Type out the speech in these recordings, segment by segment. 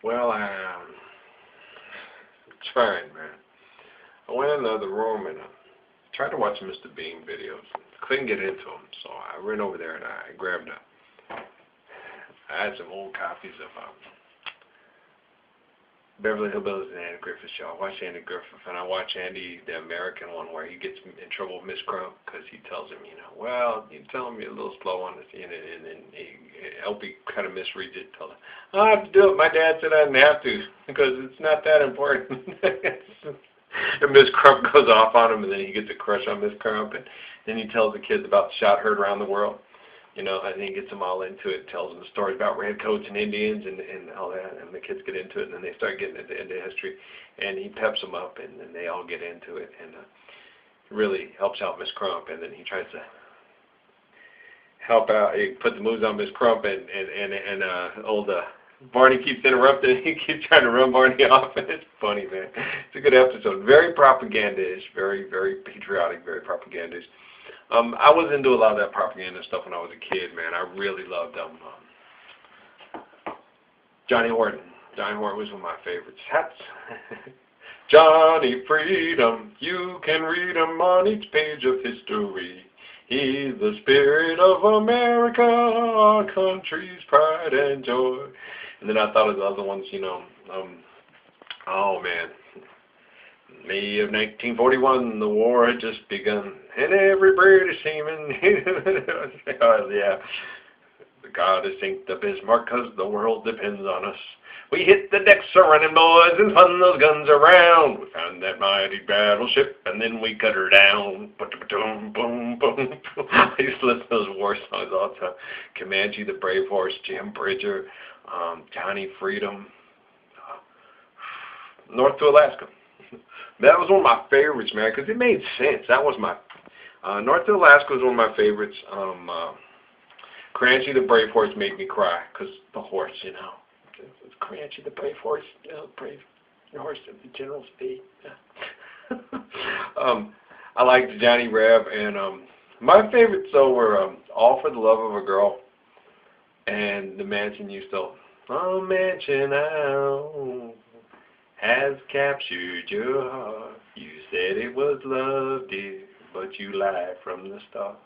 Well, it's fine, man. I went in the other room and tried to watch Mr. Bean videos. Couldn't get into them, so I ran over there and I grabbed I had some old copies of Beverly Hillbillies and Andy Griffith Show. I watched Andy Griffith, and I watched Andy, the American one, where he gets in trouble with Miss Crump because he tells him, well, you tell him you're a little slow on this, and then Opie kind of misreads it. Tells him, I have to do it. My dad said I didn't have to because it's not that important. And Miss Crump goes off on him, and then he gets a crush on Miss Crump, and then he tells the kids about the shot heard around the world. And he gets them all into it, tells them the stories about redcoats and Indians and all that, and the kids get into it, and then they start getting into history, and he peps them up, and then they all get into it, and really helps out Miss Crump, and then he tries to help out, he put the moves on Miss Crump, and old Barney keeps interrupting, he keeps trying to run Barney off, and it's funny, man. It's a good episode, very propagandish, very, very patriotic, very propagandish. I was into a lot of that propaganda stuff when I was a kid, man. I really loved Johnny Horton. Johnny Horton was one of my favorites. Hats. Johnny Freedom, you can read him on each page of history. He's the spirit of America, our country's pride and joy. And then I thought of the other ones, oh man. May of 1941, the war had just begun, and every British seaman, oh, yeah, God has sink the Bismarck, 'cause the world depends on us. We hit the decks a-running, boys, and spun those guns around. We found that mighty battleship, and then we cut her down. Boom, boom, boom. I used to listen to those war songs all the time. Comanche, the Brave Horse, Jim Bridger, Johnny Freedom, North to Alaska. That was one of my favorites, man, because it made sense. That was my North to Alaska was one of my favorites. Comanche the Brave Horse made me cry because the horse, it's Comanche the Brave Horse, brave horse of the General Speed. Yeah. I liked Johnny Reb, and my favorites though were All for the Love of a Girl and The Mansion You Stole. Oh, mansion out has captured your heart. You said it was love, dear, but you lied from the start.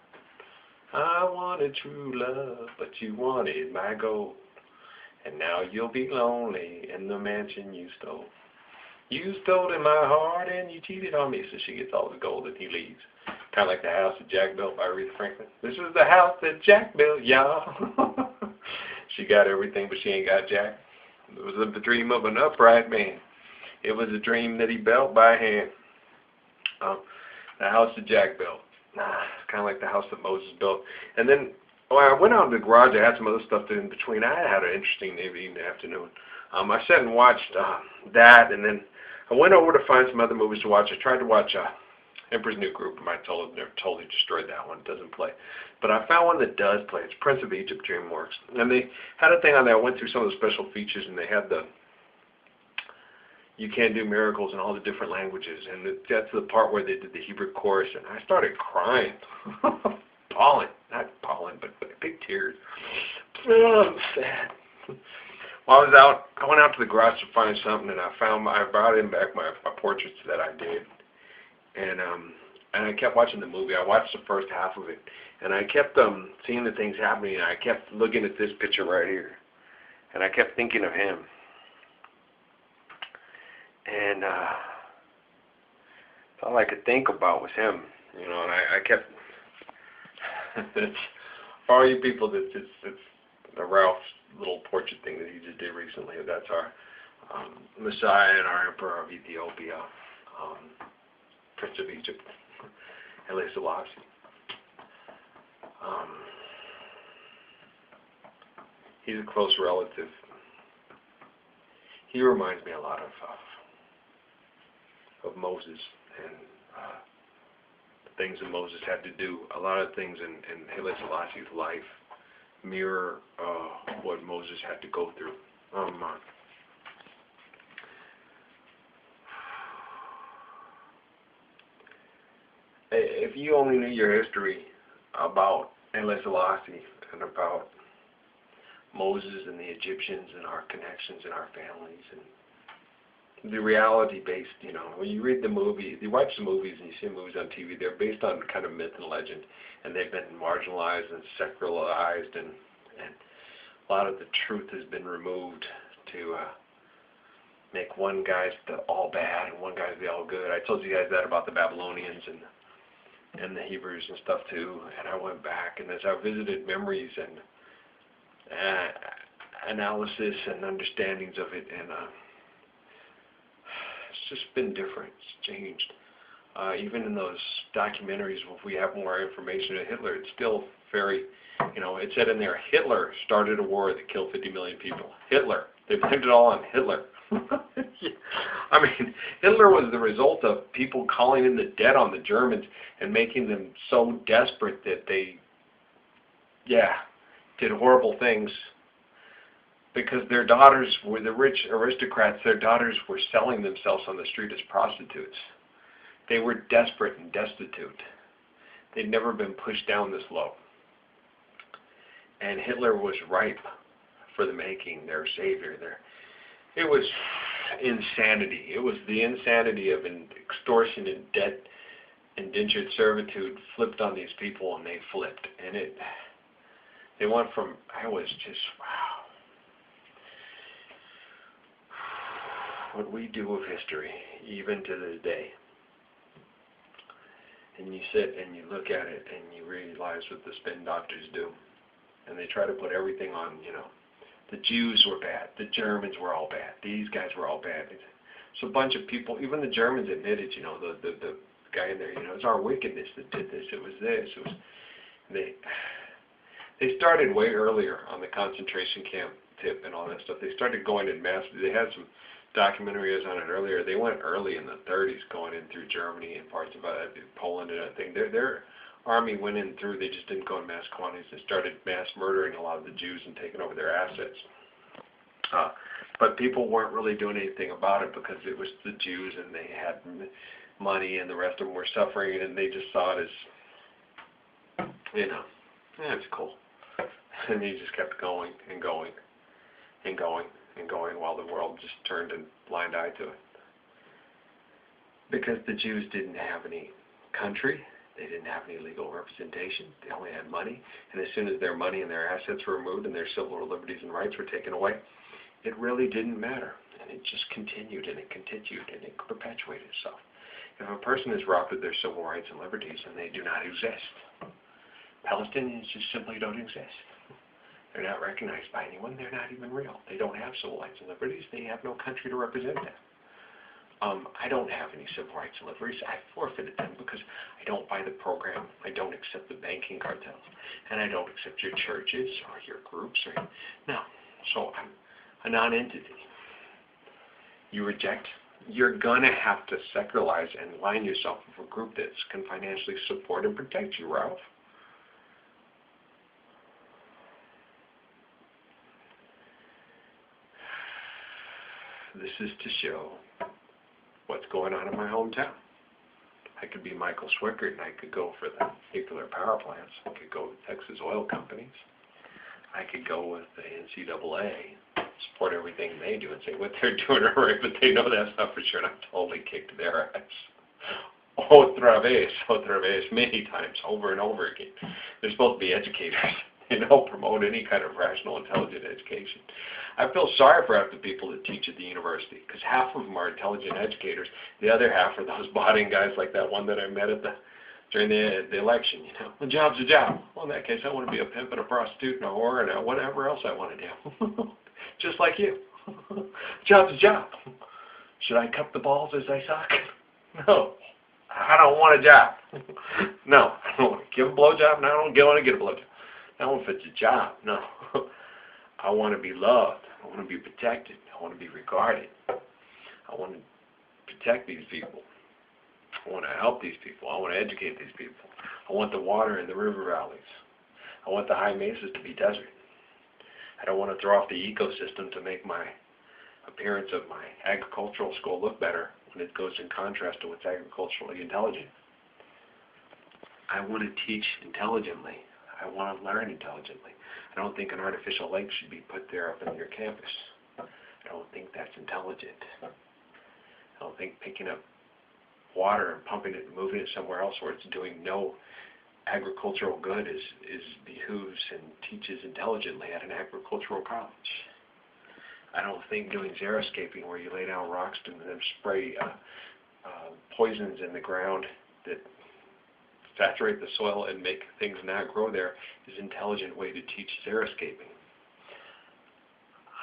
I wanted true love, but you wanted my gold. And now you'll be lonely in the mansion you stole. You stole in my heart and you cheated on me, so she gets all the gold and he leaves. Kind of like the house that Jack built by Aretha Franklin. This is the house that Jack built, y'all. She got everything, but she ain't got Jack. It was the dream of an upright man. It was a dream that he built by hand. The house that Jack built. Kind of like the house that Moses built. And then when I went out in the garage, I had some other stuff to do in between. I had an interesting evening afternoon. I sat and watched that, and then I went over to find some other movies to watch. I tried to watch Emperor's New Groove, and I totally destroyed that one. It doesn't play. But I found one that does play. It's Prince of Egypt, DreamWorks. And they had a thing on there. I went through some of the special features, and they had the You Can Do Miracles in all the different languages. And that's the part where they did the Hebrew chorus, and I started crying. Bawling. Not bawling, but big tears. Oh, sad. While I went out to the garage to find something, and I brought in back my portraits that I did. And I kept watching the movie. I watched the first half of it, and I kept seeing the things happening, and I kept looking at this picture right here, and I kept thinking of him. And all I could think about was him, and I kept. For all you people, it's the Ralph's little portrait thing that he just did recently. That's our Messiah and our Emperor of Ethiopia, Prince of Egypt, Haile Selassie. He's a close relative. He reminds me a lot of Moses and the things that Moses had to do. A lot of things in Haile Selassie's life mirror what Moses had to go through. If you only knew your history about Haile Selassie and about Moses and the Egyptians and our connections and our families and the reality-based, when you read the movie, you watch the movies and you see movies on TV, they're based on kind of myth and legend, and they've been marginalized and secularized, and a lot of the truth has been removed to make one guy's the all bad and one guy's the all good. I told you guys that about the Babylonians and the Hebrews and stuff too, and I went back, and as I visited memories and analysis and understandings of it, and it's just been different. It's changed. Even in those documentaries, if we have more information on Hitler, it's still very, it said in there, Hitler started a war that killed 50 million people. Hitler. They blamed it all on Hitler. I mean, Hitler was the result of people calling in the dead on the Germans and making them so desperate that they, did horrible things, because their daughters were the rich aristocrats. Their daughters were selling themselves on the street as prostitutes. They were desperate and destitute. They'd never been pushed down this low. And Hitler was ripe for the making, their savior. It was insanity. It was the insanity of extortion and debt, indentured servitude flipped on these people, and they flipped. And they went from, I was just, wow. What we do with history, even to this day. And you sit and you look at it and you realize what the spin doctors do. And they try to put everything on, the Jews were bad, the Germans were all bad, these guys were all bad. So a bunch of people, even the Germans admitted, the guy in there, it's our wickedness that did this, it was this, it was, they started way earlier on the concentration camp tip and all that stuff. They started going in mass. They had some documentaries on it earlier. They went early in the 30s, going in through Germany and parts of Poland and everything. Their army went in through. They just didn't go in mass quantities. They started mass murdering a lot of the Jews and taking over their assets. But people weren't really doing anything about it because it was the Jews and they had money and the rest of them were suffering, and they just saw it as, it's cool. And he just kept going and going and going and going while the world just turned a blind eye to it. Because the Jews didn't have any country, they didn't have any legal representation, they only had money, and as soon as their money and their assets were removed and their civil liberties and rights were taken away, it really didn't matter. And it just continued and it continued and it perpetuated itself. If a person is robbed of their civil rights and liberties, then they do not exist. Palestinians just simply don't exist. They're not recognized by anyone. They're not even real. They don't have civil rights and liberties. They have no country to represent them. I don't have any civil rights and liberties. I forfeited them because I don't buy the program. I don't accept the banking cartels. And I don't accept your churches or your groups. No. So I'm a non-entity. You reject, you're going to have to secularize and align yourself with a group that can financially support and protect you, Ralph. This is to show what's going on in my hometown. I could be Michael Swickert and I could go for the nuclear power plants. I could go with Texas oil companies. I could go with the NCAA, support everything they do and say what they're doing are right, but they know that's not for sure, and I've totally kicked their ass. Otra vez, many times, over and over again. They're supposed to be educators. They don't promote any kind of rational, intelligent education. I feel sorry for half the people that teach at the university, because half of them are intelligent educators. The other half are those bought-in guys like that one that I met at during the election. A job's a job. Well, in that case, I want to be a pimp and a prostitute and a whore and whatever else I want to do. Just like you. Job's a job. Should I cup the balls as I suck? No. I don't want a job. No. I don't want to give a blowjob, and I don't want to get a blowjob. Not if it's a job. No. I want to be loved. I want to be protected. I want to be regarded. I want to protect these people. I want to help these people. I want to educate these people. I want the water in the river valleys. I want the high mesas to be desert. I don't want to throw off the ecosystem to make my appearance of my agricultural school look better when it goes in contrast to what's agriculturally intelligent. I want to teach intelligently. I want to learn intelligently. I don't think an artificial lake should be put there up in your campus. I don't think that's intelligent. I don't think picking up water and pumping it and moving it somewhere else where it's doing no agricultural good is behooves and teaches intelligently at an agricultural college. I don't think doing xeriscaping where you lay down rocks and then spray poisons in the ground that saturate the soil and make things not grow there is an intelligent way to teach xeriscaping.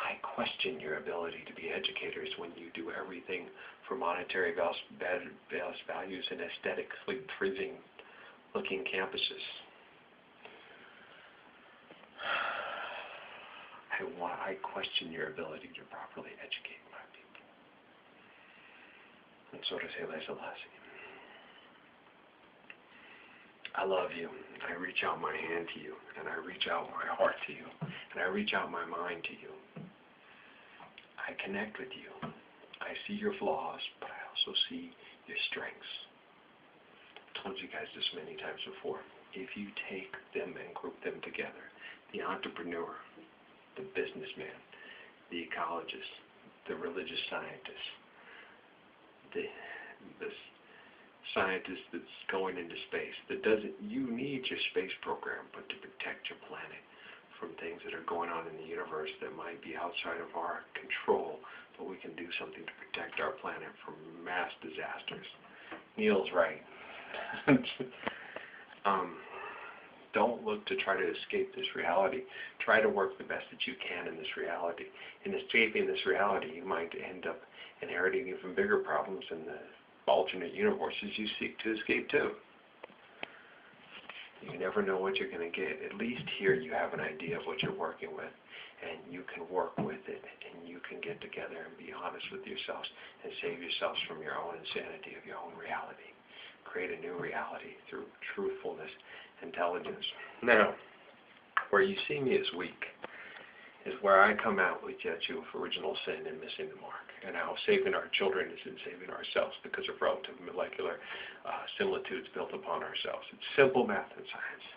I question your ability to be educators when you do everything for monetary values and aesthetically pleasing looking campuses. I question your ability to properly educate my people. And so to say less and less. I love you. I reach out my hand to you, and I reach out my heart to you, and I reach out my mind to you. I connect with you. I see your flaws, but I also see your strengths. I've told you guys this many times before. If you take them and group them together, the entrepreneur, the businessman, the ecologist, the religious scientist, the scientist that's going into space, you need your space program, but to protect your planet from things that are going on in the universe that might be outside of our control, but we can do something to protect our planet from mass disasters. Neil's right. Don't look to try to escape this reality. Try to work the best that you can in this reality. In escaping this reality, you might end up inheriting even bigger problems in the alternate universes you seek to escape to. You never know what you're going to get. At least here you have an idea of what you're working with, and you can work with it, and you can get together and be honest with yourselves and save yourselves from your own insanity of your own reality. Create a new reality through truthfulness, intelligence. Now, where you see me as weak is where I come out with Yetchu of original sin and missing the mark, and how saving our children is in saving ourselves because of relative molecular similitudes built upon ourselves. It's simple math and science.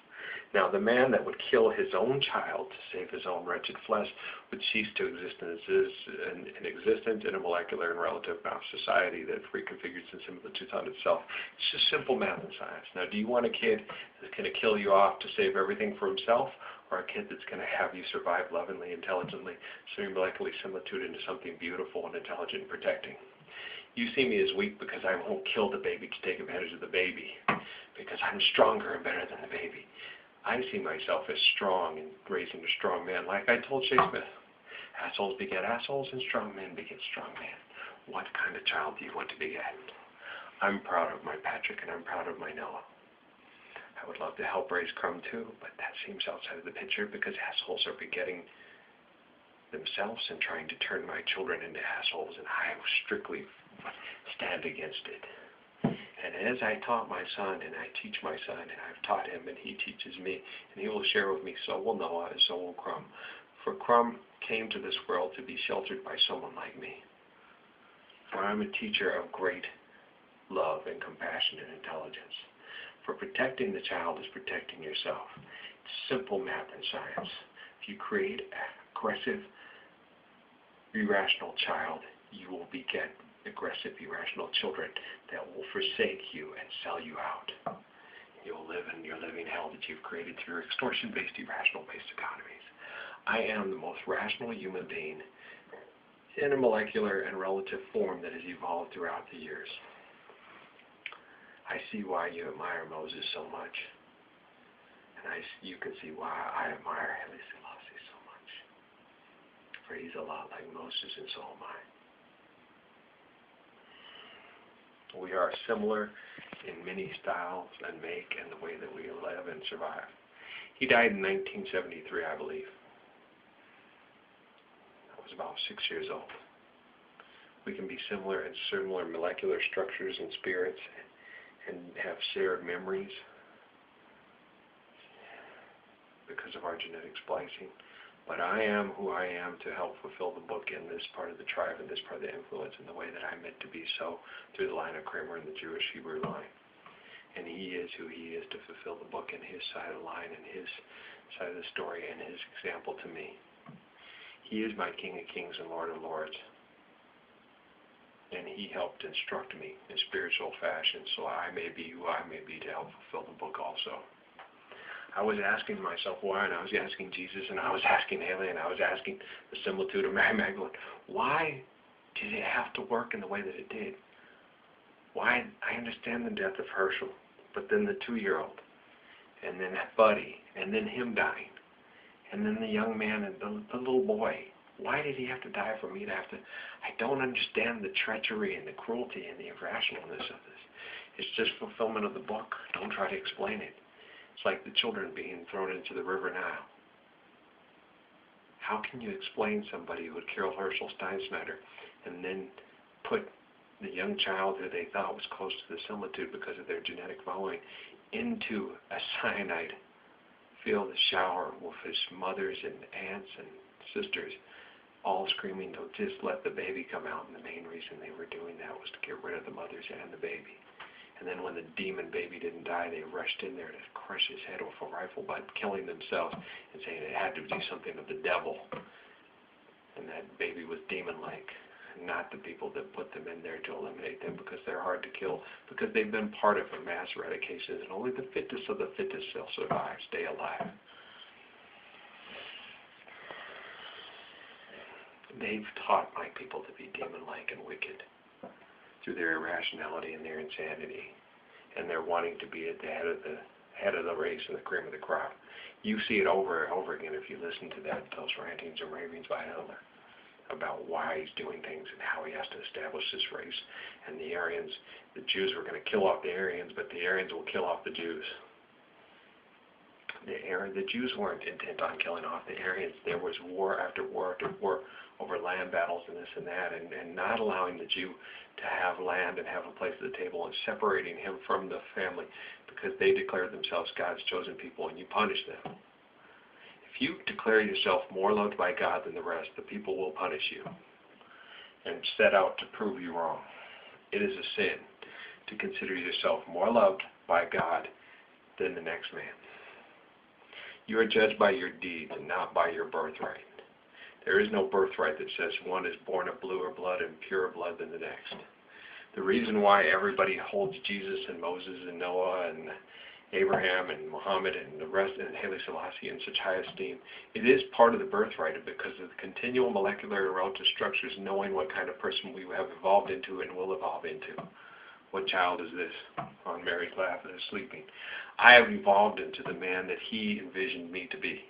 Now, the man that would kill his own child to save his own wretched flesh would cease to exist in existence in a molecular and relative bound society that reconfigures in similitudes on itself. It's just simple math and science. Now, do you want a kid that's going to kill you off to save everything for himself, or a kid that's going to have you survive lovingly, intelligently, molecularly similitude into something beautiful and intelligent and protecting? You see me as weak because I won't kill the baby to take advantage of the baby, because I'm stronger and better than the baby. I see myself as strong and raising a strong man. Like I told Shea Smith, assholes beget assholes and strong men beget strong men. What kind of child do you want to beget? I'm proud of my Patrick and I'm proud of my Noah. I would love to help raise Crumb too, but that seems outside of the picture because assholes are begetting themselves and trying to turn my children into assholes, and I strictly stand against it. And as I taught my son, and I teach my son, and I've taught him, and he teaches me, and he will share with me, so will Noah, and so will Crumb. For Crumb came to this world to be sheltered by someone like me. For I'm a teacher of great love and compassion and intelligence. For protecting the child is protecting yourself. It's simple math and science. If you create an aggressive, irrational child, you will beget aggressive, irrational children that will forsake you and sell you out. You'll live in your living hell that you've created through extortion-based, irrational-based economies. I am the most rational human being in a molecular and relative form that has evolved throughout the years. I see why you admire Moses so much, and you can see why I admire Haile Selassie so much. For he's a lot like Moses, and so am I. We are similar in many styles and make and the way that we live and survive. He died in 1973, I believe. I was about 6 years old. We can be similar in similar molecular structures and spirits and have shared memories because of our genetic splicing. But I am who I am to help fulfill the book in this part of the tribe and this part of the influence in the way that I'm meant to be so through the line of Kramer and the Jewish Hebrew line. And he is who he is to fulfill the book in his side of the line and his side of the story and his example to me. He is my King of Kings and Lord of Lords. And he helped instruct me in spiritual fashion so I may be who I may be to help fulfill the book also. I was asking myself why, and I was asking Jesus, and I was asking Haley, and I was asking the similitude of Mary Magdalene, why did it have to work in the way that it did? Why? I understand the death of Herschel, but then the 2-year-old, and then Buddy, and then him dying, and then the young man and the little boy. Why did he have to die for me to have to? I don't understand the treachery and the cruelty and the irrationalness of this. It's just fulfillment of the book. Don't try to explain it. It's like the children being thrown into the river Nile. How can you explain somebody who would kill Herschel Steinschneider and then put the young child who they thought was close to the similitude because of their genetic following into a cyanide-filled shower with his mothers and aunts and sisters all screaming to just let the baby come out, and the main reason they were doing that was to get rid of the mothers and the baby. And then when the demon baby didn't die, they rushed in there to crush his head with a rifle butt, killing themselves and saying it had to be something of the devil. And that baby was demon-like, not the people that put them in there to eliminate them because they're hard to kill, because they've been part of a mass eradication, and only the fittest of the fittest shall survive, stay alive. They've taught my people to be demon-like and wicked through their irrationality and their insanity, and their wanting to be at the head of the race and the cream of the crop. You see it over and over again if you listen to those rantings and ravings by Hitler about why he's doing things and how he has to establish this race. And the Aryans, the Jews were going to kill off the Aryans, but the Aryans will kill off the Jews. The Jews weren't intent on killing off the Aryans. There was war after war after war over land battles and this and that, and not allowing the Jew to have land and have a place at the table and separating him from the family because they declared themselves God's chosen people, and you punish them. If you declare yourself more loved by God than the rest, the people will punish you and set out to prove you wrong. It is a sin to consider yourself more loved by God than the next man. You are judged by your deeds and not by your birthright. There is no birthright that says one is born of bluer blood and purer blood than the next. The reason why everybody holds Jesus and Moses and Noah and Abraham and Muhammad and the rest and Haile Selassie in such high esteem, it is part of the birthright because of the continual molecular and relative structures, knowing what kind of person we have evolved into and will evolve into. What child is this on Mary's lap that is sleeping? I have evolved into the man that he envisioned me to be,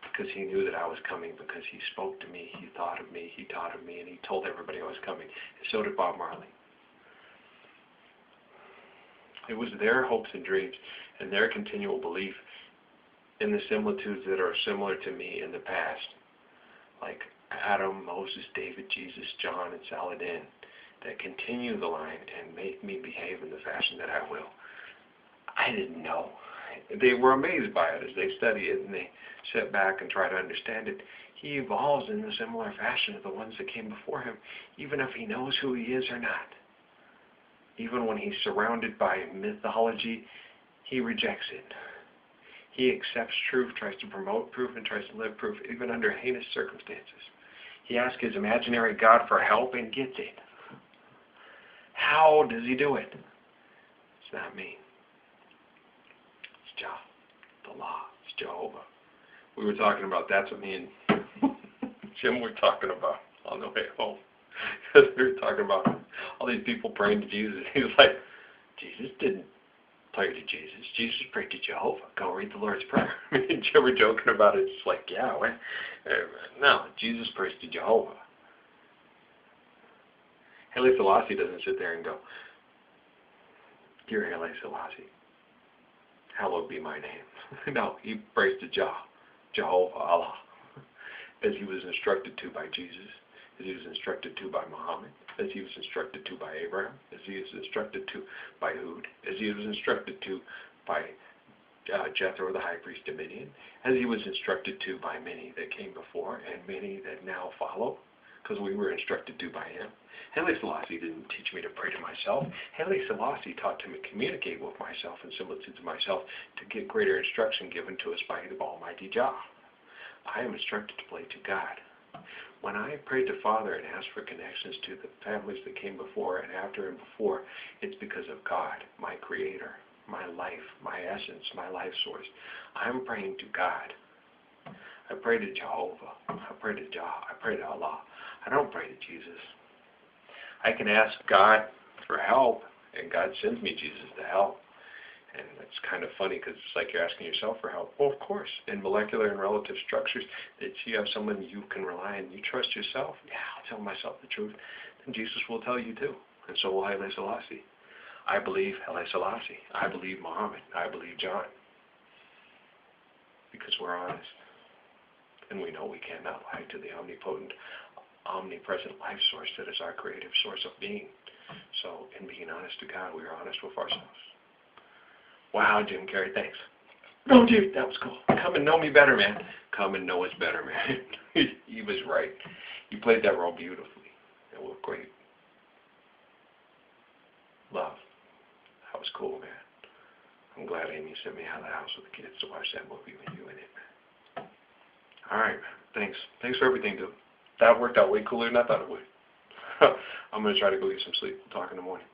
because he knew that I was coming, because he spoke to me, he thought of me, he taught of me, and he told everybody I was coming. And so did Bob Marley. It was their hopes and dreams and their continual belief in the similitudes that are similar to me in the past, like Adam, Moses, David, Jesus, John, and Saladin, that continue the line and make me behave in the fashion that I will. I didn't know. They were amazed by it as they study it and they sit back and try to understand it. He evolves in a similar fashion of the ones that came before him, even if he knows who he is or not. Even when he's surrounded by mythology, he rejects it. He accepts truth, tries to promote proof, and tries to live proof, even under heinous circumstances. He asks his imaginary God for help and gets it. How does he do it? It's not me. It's Jah, the law. It's Jehovah. We were talking about, that's what me and Jim were talking about on the way home. We were talking about all these people praying to Jesus. He was like, Jesus didn't pray to Jesus. Jesus prayed to Jehovah. Go read the Lord's Prayer. Me and Jim were joking about it. It's like, yeah, no, Jesus prays to Jehovah. Haile Selassie doesn't sit there and go, Dear Haile Selassie, hallowed be my name. No, he prays to Jehovah, Allah, as he was instructed to by Jesus, as he was instructed to by Muhammad, as he was instructed to by Abraham, as he was instructed to by Hud, as he was instructed to by Jethro, the high priest of Midian, as he was instructed to by many that came before and many that now follow, because we were instructed to by him. Haile Selassie didn't teach me to pray to myself. Haile Selassie taught me to communicate with myself and similitudes of myself to get greater instruction given to us by the Almighty Jah. I am instructed to pray to God. When I prayed to Father and asked for connections to the families that came before and after and before, it's because of God, my Creator, my life, my essence, my life source. I'm praying to God. I pray to Jehovah. I pray to Jah. I pray to Allah. I don't pray to Jesus. I can ask God for help, and God sends me Jesus to help. And it's kind of funny because it's like you're asking yourself for help. Well, of course, in molecular and relative structures, that you have someone you can rely on, you trust yourself. Yeah, I'll tell myself the truth. Then Jesus will tell you too. And so will Haile Selassie. I believe Haile Selassie. I believe Muhammad. I believe John. Because we're honest. And we know we cannot lie to the omnipotent, omnipresent life source that is our creative source of being. So in being honest to God, we are honest with ourselves. Wow, Jim Carrey, thanks. Oh, dude, that was cool. Come and know me better, man. Come and know us better, man. He was right. You played that role beautifully. It was great. Love. That was cool, man. I'm glad Amy sent me out of the house with the kids to watch that movie with you in it, man. All right, man. Thanks. Thanks for everything, dude. That worked out way cooler than I thought it would. I'm going to try to go get some sleep. We'll talk in the morning.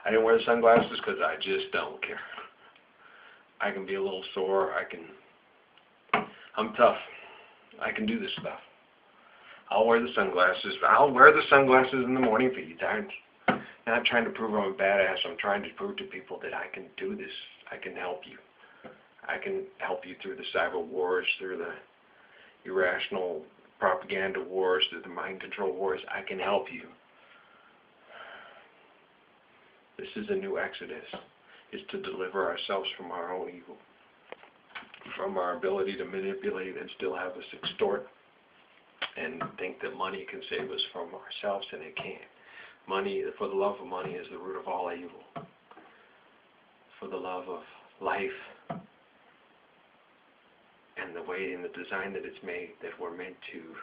I didn't wear the sunglasses because I just don't care. I can be a little sore. I'm tough. I can do this stuff. I'll wear the sunglasses. I'll wear the sunglasses in the morning for you, darn. Not trying to prove I'm a badass. I'm trying to prove to people that I can do this. I can help you. I can help you through the cyber wars, through the irrational propaganda wars, through the mind control wars. I can help you. This is a new exodus. It's to deliver ourselves from our own evil, from our ability to manipulate and still have us extort and think that money can save us from ourselves, and it can't. Money, for the love of money, is the root of all evil. For the love of life and the way and the design that it's made, that we're meant to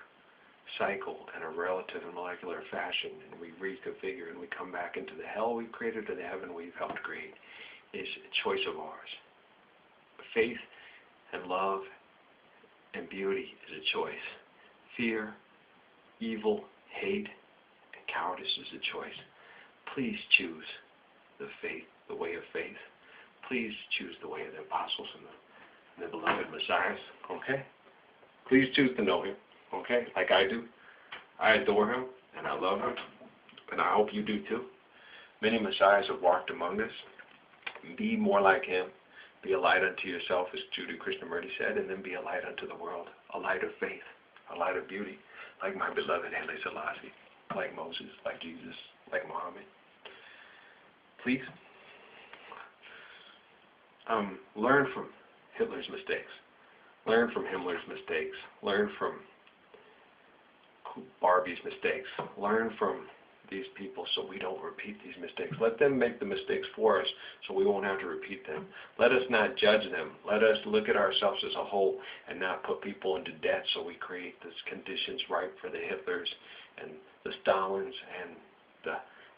cycle in a relative and molecular fashion, and we reconfigure and we come back into the hell we created or the heaven we've helped create, is a choice of ours. Faith and love and beauty is a choice. Fear, evil, hate, and cowardice is a choice. Please choose the faith, the way of faith. Please choose the way of the apostles and the beloved messiahs, okay? Please choose to know him. Okay, like I do. I adore him, and I love him, and I hope you do too. Many messiahs have walked among us. Be more like him. Be a light unto yourself, as Judy Krishnamurti said, and then be a light unto the world. A light of faith, a light of beauty, like my beloved Haile Selassie, like Moses, like Jesus, like Muhammad. Please. Learn from Hitler's mistakes. Learn from Himmler's mistakes. Learn from Barbie's mistakes. Learn from these people so we don't repeat these mistakes. Let them make the mistakes for us so we won't have to repeat them. Let us not judge them. Let us look at ourselves as a whole and not put people into debt so we create these conditions ripe for the Hitlers and the Stalins and the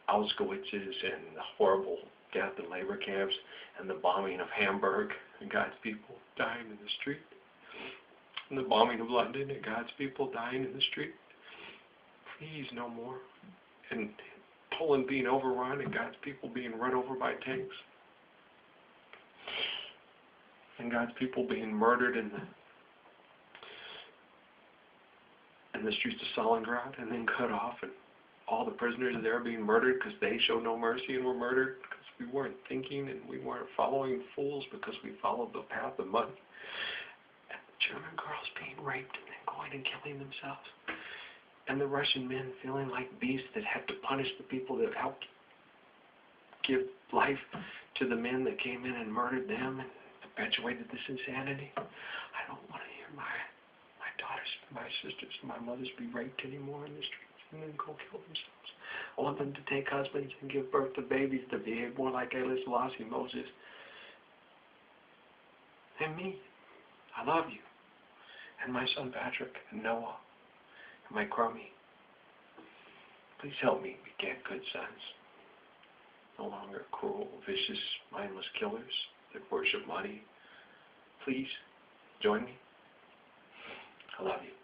Auschwitzes and the horrible death in labor camps and the bombing of Hamburg and God's people dying in the street. And the bombing of London and God's people dying in the street. Please, no more. And Poland being overrun and God's people being run over by tanks. And God's people being murdered in the streets of Stalingrad and then cut off, and all the prisoners there being murdered because they showed no mercy and were murdered because we weren't thinking and we weren't following fools because we followed the path of money. And the German girls being raped and then going and killing themselves. And the Russian men feeling like beasts that had to punish the people that helped give life to the men that came in and murdered them and perpetuated this insanity. I don't want to hear my daughters, my sisters, my mothers be raped anymore in the streets and then go kill themselves. I want them to take husbands and give birth to babies that behave more like Haile Selassie, Moses, and me. I love you. And my son Patrick and Noah. My crummy, Please help me get good sense. No longer cruel, vicious, mindless killers that worship money. Please, join me. I love you.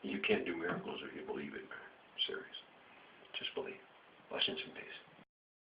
You can't do miracles if you believe it, man. Serious. Just believe. Blessings and peace.